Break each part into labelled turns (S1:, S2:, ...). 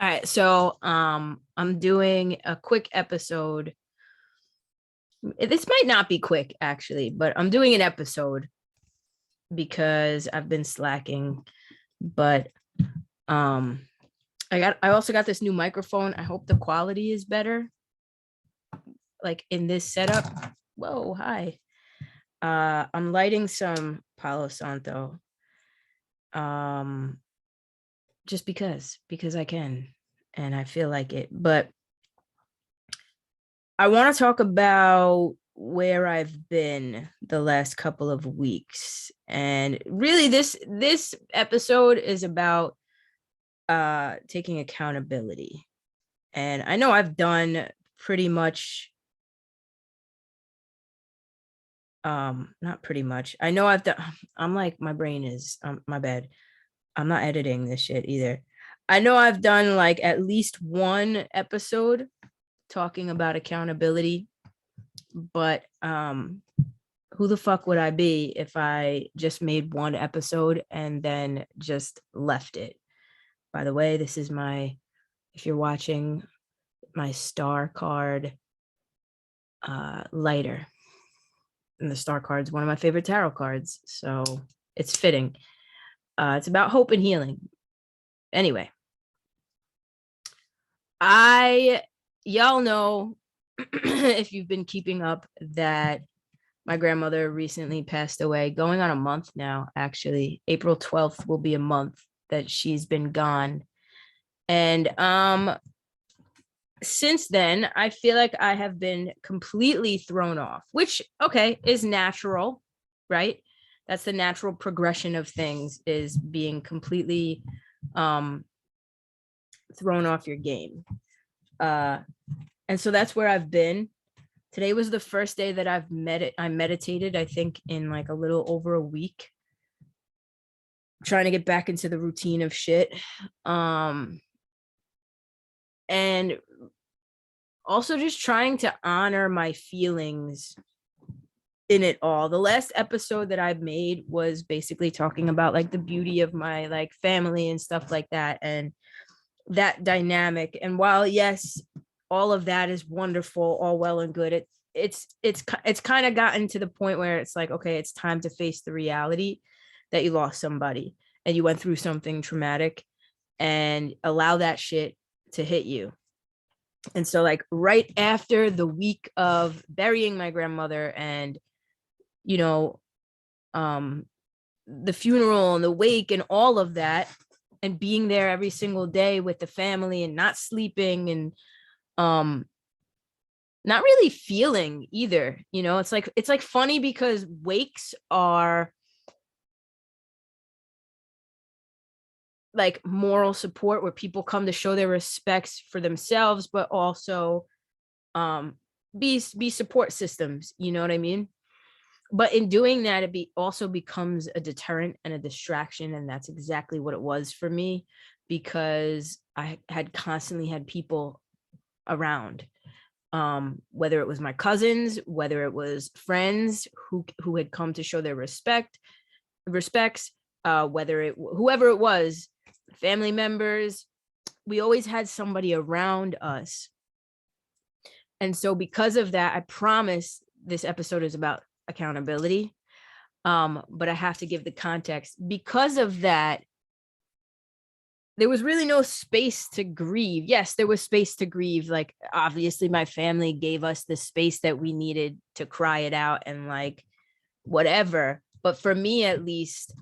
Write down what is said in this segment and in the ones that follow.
S1: All right, so I'm doing a quick episode. This might not be quick actually, but I'm doing an episode because I've been slacking. But um I also got this new microphone. I hope the quality is better like in this setup. Whoa, hi. I'm lighting some Palo Santo. Um just because I can and I feel like it. But I want to talk about where I've been the last couple of weeks. And really this episode is about taking accountability. And I know I've done pretty much not pretty much. I know I've done I'm like my brain is my bad. I'm not editing this shit either. I know I've done like at least one episode talking about accountability, but who the fuck would I be if I just made one episode and then just left it? By the way, this is if you're watching, my star card lighter. And the star card is one of my favorite tarot cards, so it's fitting. It's about hope and healing. Anyway, y'all know if you've been keeping up that my grandmother recently passed away, going on a month now, actually. April 12th will be a month that she's been gone. And since then, I feel like I have been completely thrown off, which, okay, is natural, right? That's the natural progression of things, is being completely thrown off your game. And so that's where I've been. Today was the first day that I meditated, I think, in like a little over a week. I'm trying to get back into the routine of shit. And also just trying to honor my feelings in it all. The last episode that I've made was basically talking about like the beauty of my like family and stuff like that, and that dynamic. And while yes, all of that is wonderful, all well and good, it's kind of gotten to the point where it's like, okay, it's time to face the reality that you lost somebody and you went through something traumatic, and allow that shit to hit you. And so like right after the week of burying my grandmother and you know the funeral and the wake and all of that, and being there every single day with the family and not sleeping and not really feeling either, it's like funny because wakes are like moral support where people come to show their respects for themselves, but also be support systems, you know what I mean? But in doing that, it also becomes a deterrent and a distraction, and that's exactly what it was for me, because I had constantly had people around, whether it was my cousins, whether it was friends who had come to show their respects, whoever it was, family members. We always had somebody around us. And so because of that, I promise this episode is about accountability. But I have to give the context. Because of that, there was really no space to grieve. Yes, there was space to grieve. Like, obviously, my family gave us the space that we needed to cry it out and like whatever. But for me, at least,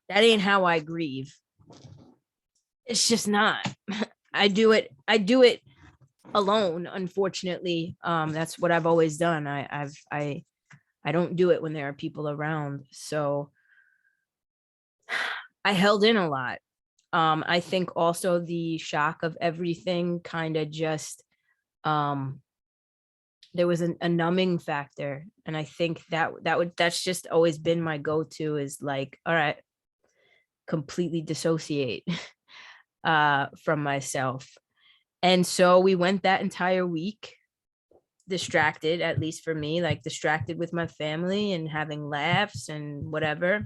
S1: that ain't how I grieve. It's just not. I do it alone, unfortunately. That's what I've always done. I don't do it when there are people around. So I held in a lot. I think also the shock of everything kind of just there was a numbing factor. And I think that's just always been my go-to, is like, all right, completely dissociate from myself. And so we went that entire week distracted, at least for me, like distracted with my family and having laughs and whatever.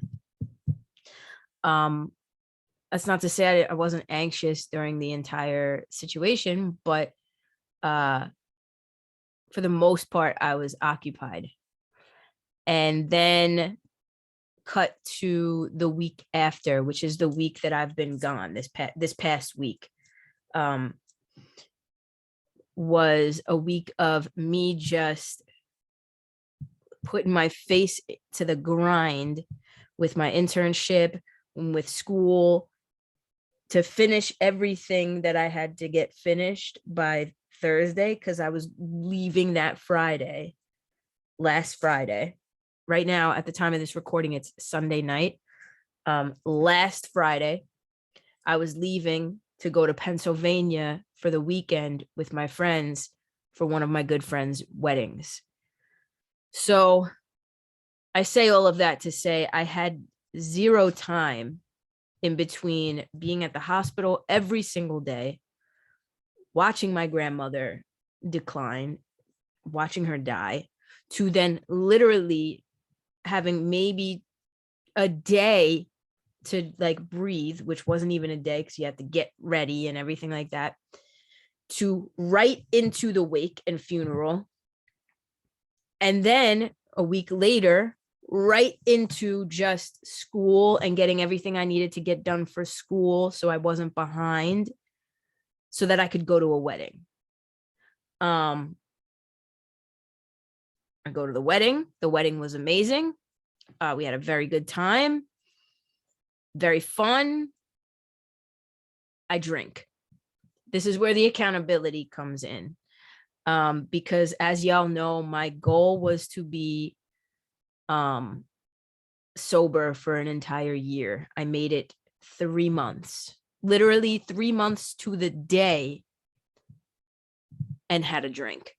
S1: That's not to say I wasn't anxious during the entire situation, but for the most part, I was occupied. And then cut to the week after, which is the week that I've been gone. This past week was a week of me just putting my face to the grind with my internship, with school, to finish everything that I had to get finished by Thursday, because I was leaving that Friday, last Friday. Right now, at the time of this recording, it's Sunday night. Last Friday, I was leaving to go to Pennsylvania for the weekend with my friends for one of my good friends' weddings. So I say all of that to say I had zero time in between being at the hospital every single day, watching my grandmother decline, watching her die, to then literally having maybe a day to like breathe, which wasn't even a day because you had to get ready and everything like that, to right into the wake and funeral. And then a week later, right into just school and getting everything I needed to get done for school so I wasn't behind, so that I could go to a wedding. I go to the wedding. The wedding was amazing. We had a very good time. Very fun. I drink. This is where the accountability comes in. Because as y'all know, my goal was to be sober for an entire year. I made it 3 months, literally 3 months to the day, and had a drink.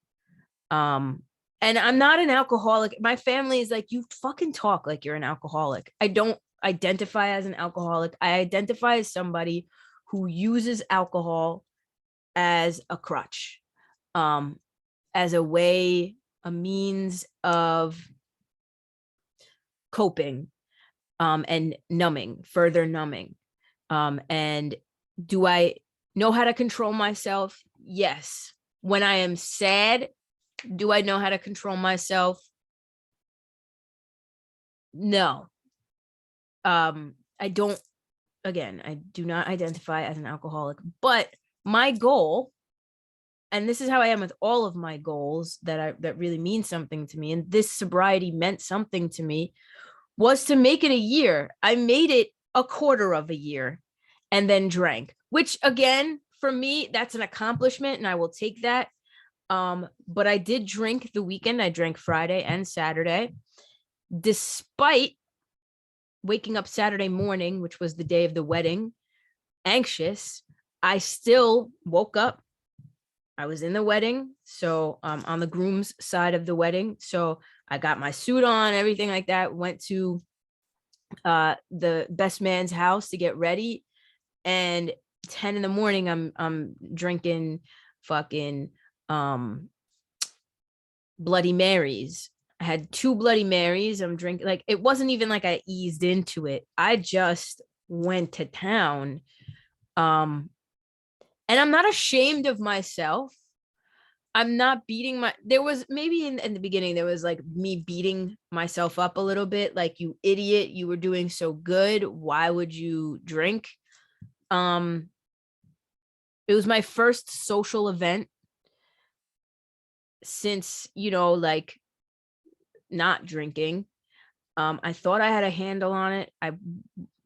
S1: And I'm not an alcoholic. My family is like, you fucking talk like you're an alcoholic. I don't identify as an alcoholic. I identify as somebody who uses alcohol as a crutch, as a way, a means of coping, and numbing, further numbing. And do I know how to control myself? Yes. When I am sad, do I know how to control myself? No. I don't, again, I do not identify as an alcoholic, but my goal, and this is how I am with all of my goals that really mean something to me, and this sobriety meant something to me, was to make it a year. I made it a quarter of a year and then drank, which again, for me, that's an accomplishment and I will take that. But I did drink the weekend. I drank Friday and Saturday, despite waking up Saturday morning, which was the day of the wedding, anxious. I still woke up. I was in the wedding, so on the groom's side of the wedding. So I got my suit on, everything like that, went to the best man's house to get ready. And 10 in the morning, I'm drinking fucking Bloody Marys. I had 2 Bloody Marys. I'm drinking, like, it wasn't even like I eased into it. I just went to town. And I'm not ashamed of myself. I'm not beating there was maybe in the beginning, there was like me beating myself up a little bit. Like, you idiot, you were doing so good. Why would you drink? It was my first social event since, like, not drinking. I thought I had a handle on it. I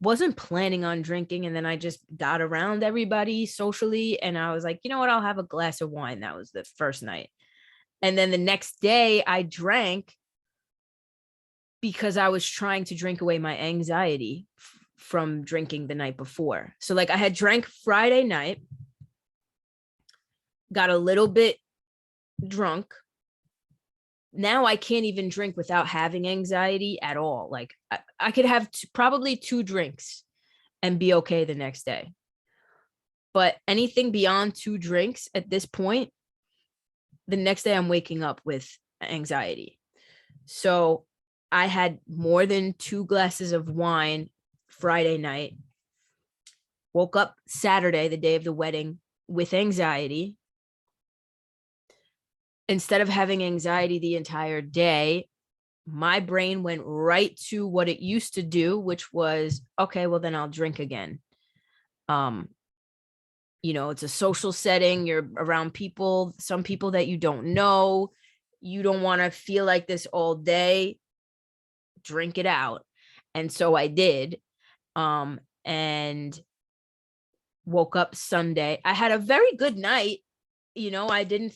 S1: wasn't planning on drinking, and then I just got around everybody socially, and I was like, you know what, I'll have a glass of wine. That was the first night. And then the next day I drank because I was trying to drink away my anxiety from drinking the night before. So like, I had drank Friday night, got a little bit drunk. Now I can't even drink without having anxiety at all. Like, I could have probably 2 drinks and be okay the next day. But anything beyond 2 drinks at this point, the next day I'm waking up with anxiety. So I had more than 2 glasses of wine Friday night. Woke up Saturday, the day of the wedding, with anxiety. Instead of having anxiety the entire day, my brain went right to what it used to do, which was, okay, well, then I'll drink again. It's a social setting. You're around people, some people that you don't know. You don't want to feel like this all day. Drink it out. And so I did. And woke up Sunday. I had a very good night. I didn't,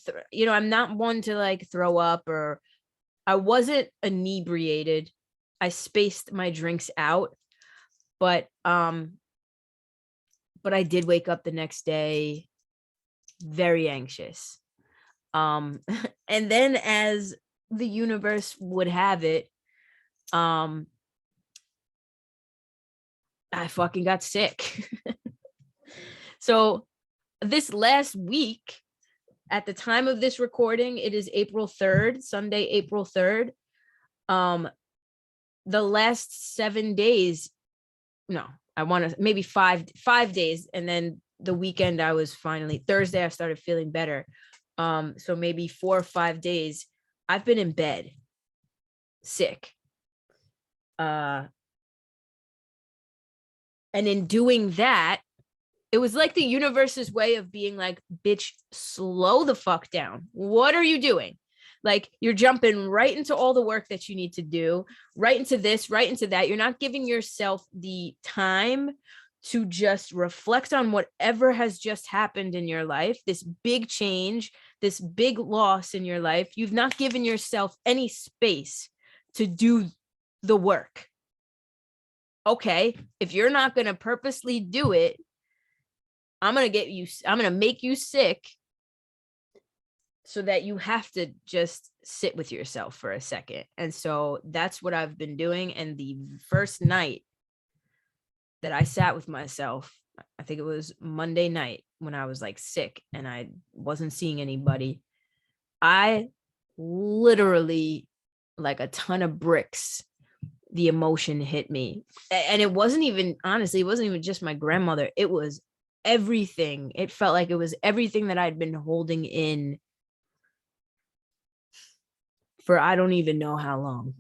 S1: I'm not one to like throw up, or I wasn't inebriated. I spaced my drinks out, but I did wake up the next day very anxious. And then, as the universe would have it, I fucking got sick. So this last week, at the time of this recording, it is April 3rd, Sunday, April 3rd. The last 7 days, no, I want to maybe five days. And then the weekend, I was finally, Thursday, I started feeling better. So maybe 4 or 5 days, I've been in bed, sick. And in doing that, it was like the universe's way of being like, bitch, slow the fuck down. What are you doing? Like, you're jumping right into all the work that you need to do, right into this, right into that. You're not giving yourself the time to just reflect on whatever has just happened in your life, this big change, this big loss in your life. You've not given yourself any space to do the work. Okay, if you're not going to purposely do it, I'm going to make you sick so that you have to just sit with yourself for a second. And so that's what I've been doing. And the first night that I sat with myself, I think it was Monday night when I was like sick and I wasn't seeing anybody, I literally, like a ton of bricks, the emotion hit me. And it wasn't even, honestly, it wasn't even just my grandmother. It was everything. It felt like it was everything that I'd been holding in for I don't even know how long.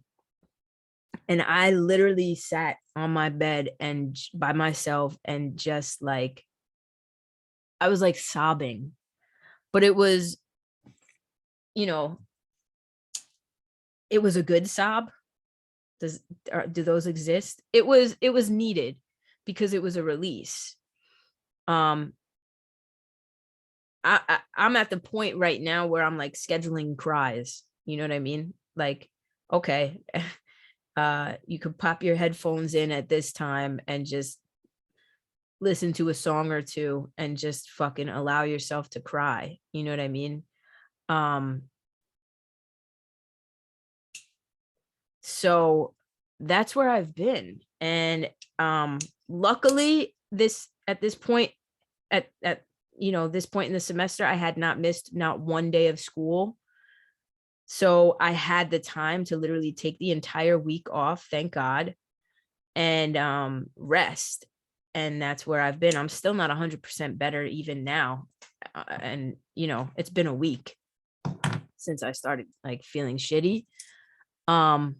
S1: And I literally sat on my bed and by myself and just like, I was like sobbing. But it was, it was a good sob. Do those exist? It was needed because it was a release. I'm at the point right now where I'm like scheduling cries. You know what I mean? Like, okay, you could pop your headphones in at this time and just listen to a song or two and just fucking allow yourself to cry. You know what I mean? So that's where I've been. And luckily this point in the semester, I had not missed not one day of school. So I had the time to literally take the entire week off, thank God, and rest. And that's where I've been. I'm still not 100% better even now. And, it's been a week since I started like feeling shitty. I'm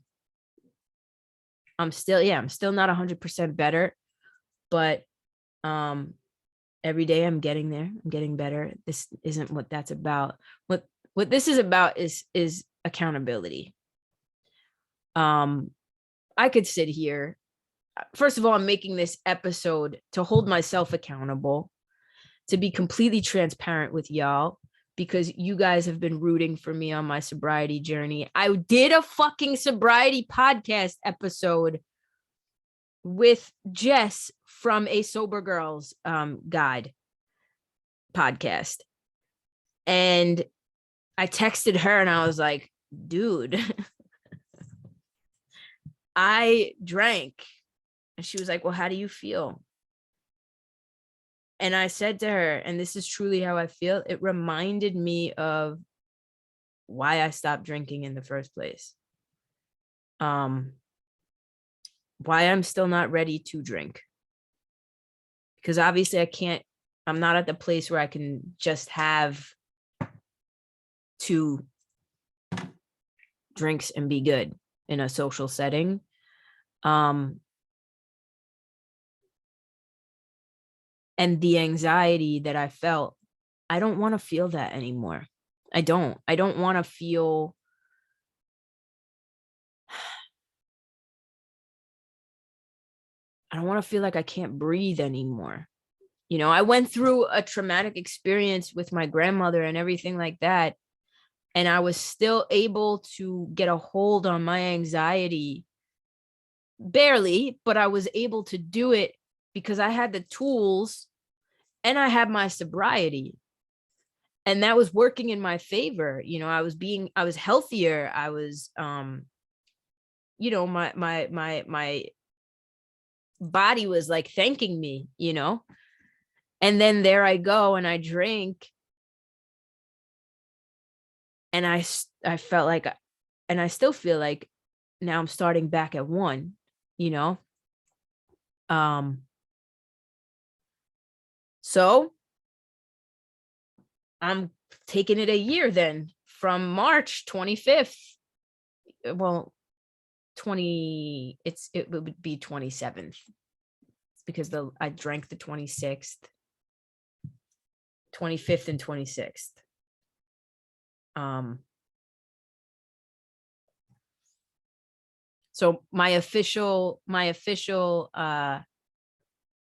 S1: still not 100% better, but every day I'm getting there. I'm getting better. This isn't what that's about. What this is about is accountability. I could sit here. First of all, I'm making this episode to hold myself accountable, to be completely transparent with y'all, because you guys have been rooting for me on my sobriety journey. I did a fucking sobriety podcast episode with Jess from A Sober Girls Guide podcast. And I texted her and I was like, dude, I drank. And she was like, well, how do you feel? And I said to her, and this is truly how I feel, it reminded me of why I stopped drinking in the first place. Why I'm still not ready to drink. because obviously I'm not at the place where I can just have 2 drinks and be good in a social setting. And the anxiety that I felt, I don't want to feel that anymore. I don't want to feel like I can't breathe anymore. You know, I went through a traumatic experience with my grandmother and everything like that. And I was still able to get a hold on my anxiety, barely, but I was able to do it because I had the tools and I had my sobriety. And that was working in my favor. You know, I was healthier. I was, you know, my body was like thanking me, you know, and then there I go and I drink. And I felt like, and I still feel like now I'm starting back at 1, you know? So I'm taking it a year then from March 25th. Well, it would be 27th because I drank the 26th, 25th and 26th. So my official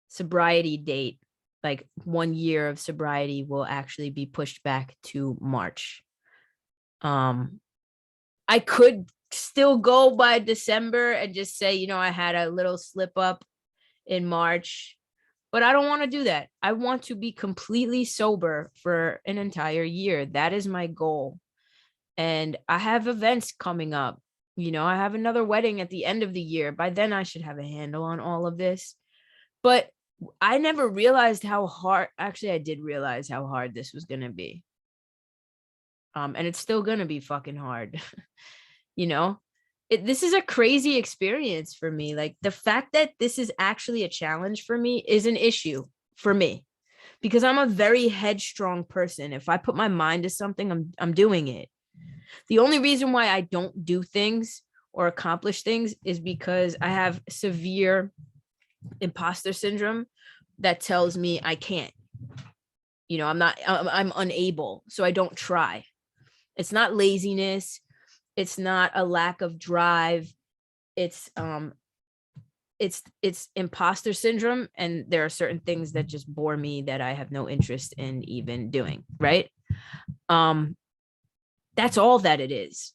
S1: sobriety date, like 1 year of sobriety, will actually be pushed back to March. I could still go by December and just say, you know, I had a little slip up in March, but I don't want to do that. I want to be completely sober for an entire year. That is my goal. And I have events coming up. You know, I have another wedding at the end of the year. By then I should have a handle on all of this. But I never realized how hard, actually I did realize how hard this was going to be. And it's still going to be fucking hard. You know, this is a crazy experience for me. Like the fact that this is actually a challenge for me is an issue for me because I'm a very headstrong person. If I put my mind to something, I'm doing it. The only reason why I don't do things or accomplish things is because I have severe imposter syndrome that tells me I can't. You know, I'm unable, so I don't try. It's not laziness. It's not a lack of drive. It's imposter syndrome, and there are certain things that just bore me that I have no interest in even doing, right? That's all that it is.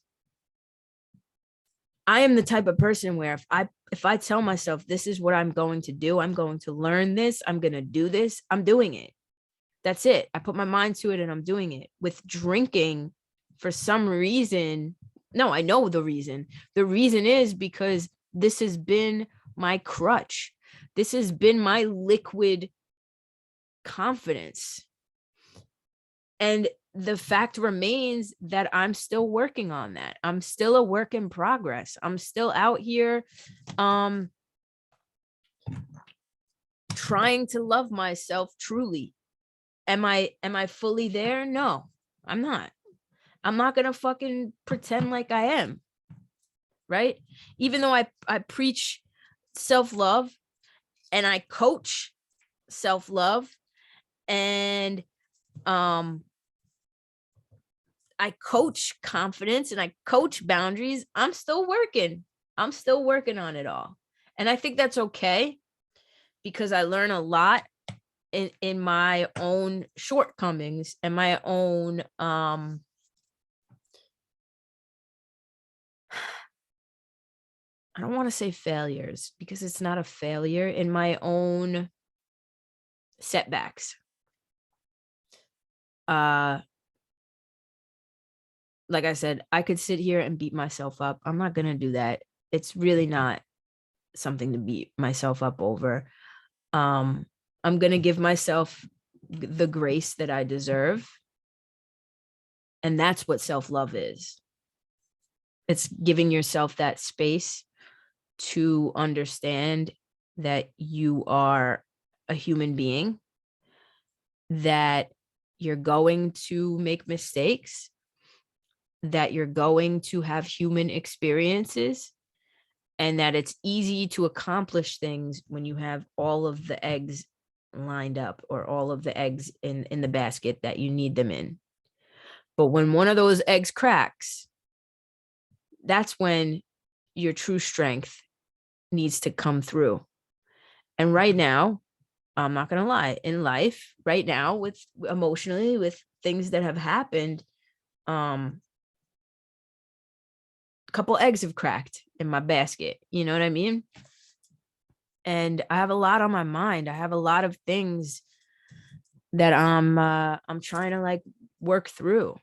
S1: I am the type of person where if I tell myself this is what I'm going to do, I'm going to learn this, I'm going to do this, I'm doing it. That's it. I put my mind to it and I'm doing it. With drinking, for some reason, no, I know the reason. The reason is because this has been my crutch. This has been my liquid confidence. And the fact remains that I'm still working on that. I'm still a work in progress. I'm still out here trying to love myself truly. Am I fully there? No, I'm not. I'm not going to fucking pretend like I am. Right? Even though I preach self-love and I coach self-love and I coach confidence and I coach boundaries, I'm still working. I'm still working on it all. And I think that's okay because I learn a lot in my own shortcomings and my own I don't want to say failures because it's not a failure, in my own setbacks. Like I said, I could sit here and beat myself up. I'm not going to do that. It's really not something to beat myself up over. I'm going to give myself the grace that I deserve. And that's what self-love is. It's giving yourself that space to understand that you are a human being, that you're going to make mistakes, that you're going to have human experiences, and that it's easy to accomplish things when you have all of the eggs lined up, or all of the eggs in the basket that you need them in. But when one of those eggs cracks, that's when your true strength needs to come through. And right now, I'm not going to lie, in life right now, with emotionally, with things that have happened, a couple eggs have cracked in my basket. You know what I mean? And I have a lot on my mind. I have a lot of things that I'm trying to like work through.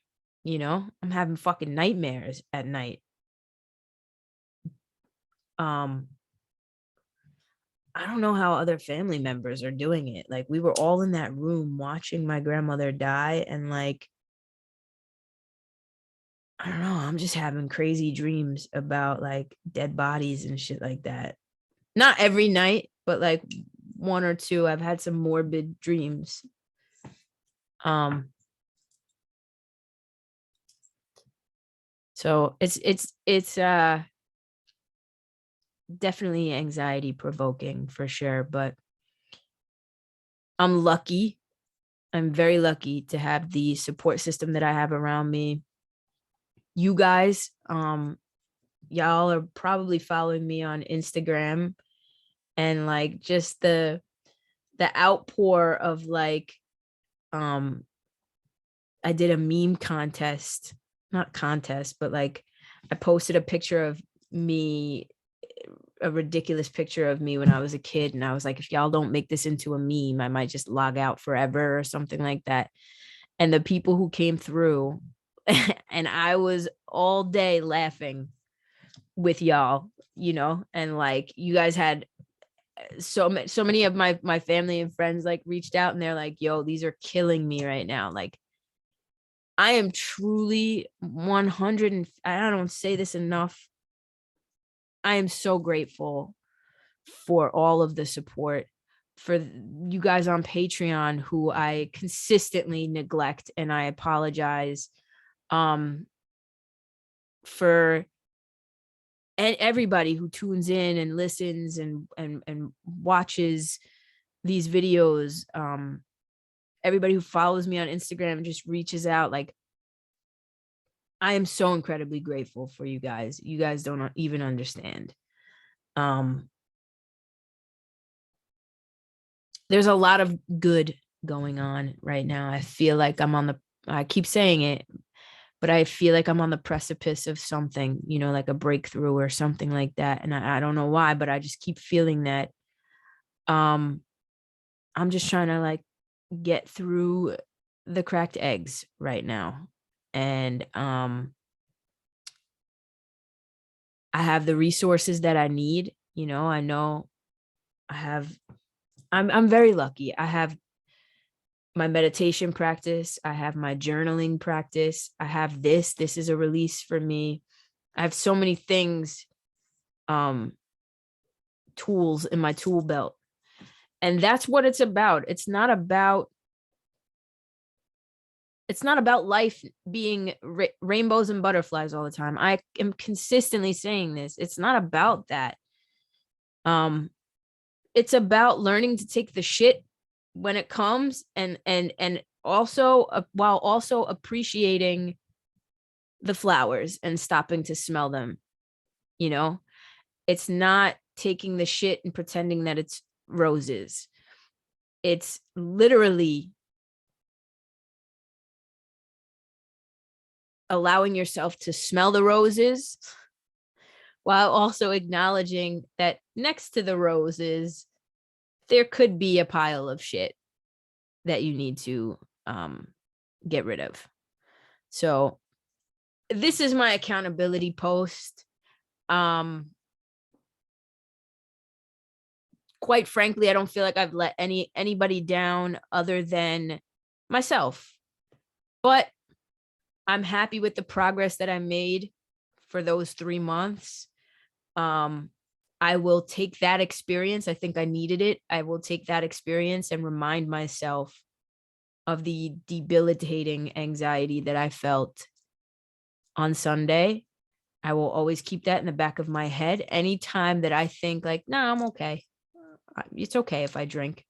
S1: You know, I'm having fucking nightmares at night. I don't know how other family members are doing it. Like, we were all in that room watching my grandmother die, and like, I don't know, I'm just having crazy dreams about like dead bodies and shit like that. Not every night, but like one or two. I've had some morbid dreams. So it's definitely anxiety provoking for sure, but I'm lucky. I'm very lucky to have the support system that I have around me. You guys, y'all are probably following me on Instagram, and like just the outpour of like, I did a meme contest, not contest, but like I posted a picture of me, a ridiculous picture of me when I was a kid. And I was like, if y'all don't make this into a meme, I might just log out forever or something like that. And the people who came through, and I was all day laughing with y'all, you know, and like you guys had so many of my family and friends like reached out, and they're like, yo, these are killing me right now. Like, I am truly 100, and I don't say this enough, I am so grateful for all of the support, for you guys on Patreon who I consistently neglect, and I apologize, for and everybody who tunes in and listens and watches these videos, everybody who follows me on Instagram and just reaches out. Like, I am so incredibly grateful for you guys. You guys don't even understand. There's a lot of good going on right now. I feel like I keep saying it, but I feel like I'm on the precipice of something, you know, like a breakthrough or something like that. And I don't know why, but I just keep feeling that. I'm just trying to like get through the cracked eggs right now. And I have the resources that I need. You know, I know I'm very lucky. I have my meditation practice. I have my journaling practice. I have this is a release for me. I have so many things, tools in my tool belt. And that's what it's about. It's not about life being rainbows and butterflies all the time. I am consistently saying this. It's not about that. It's about learning to take the shit when it comes, and also while also appreciating the flowers and stopping to smell them. You know, it's not taking the shit and pretending that it's roses. It's literally allowing yourself to smell the roses while also acknowledging that next to the roses, there could be a pile of shit that you need to get rid of. So this is my accountability post. Quite frankly, I don't feel like I've let anybody down other than myself. But I'm happy with the progress that I made for those 3 months. I will take that experience. I think I needed it. I will take that experience and remind myself of the debilitating anxiety that I felt on Sunday. I will always keep that in the back of my head. Anytime that I think like, nah, I'm okay. It's okay if I drink.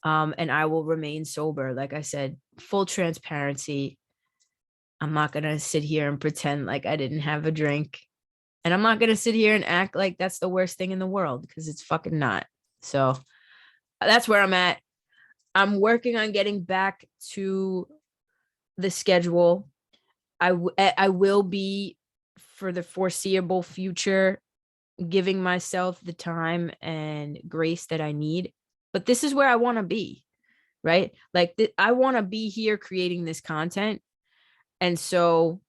S1: And I will remain sober. Like I said, full transparency. I'm not going to sit here and pretend like I didn't have a drink. And I'm not going to sit here and act like that's the worst thing in the world, because it's fucking not. So that's where I'm at. I'm working on getting back to the schedule. I will be, for the foreseeable future, giving myself the time and grace that I need. But this is where I want to be, right? Like I want to be here creating this content. And so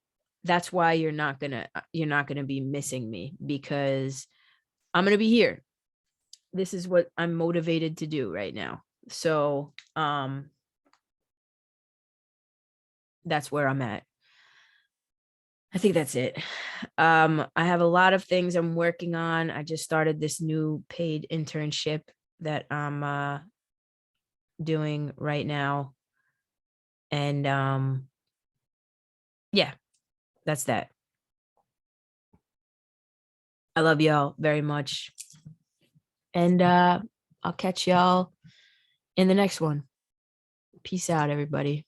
S1: that's why you're not going to be missing me, because I'm going to be here. This is what I'm motivated to do right now. So, that's where I'm at. I think that's it. I have a lot of things I'm working on. I just started this new paid internship that I'm doing right now. And yeah, that's that. I love y'all very much. And I'll catch y'all in the next one. Peace out, everybody.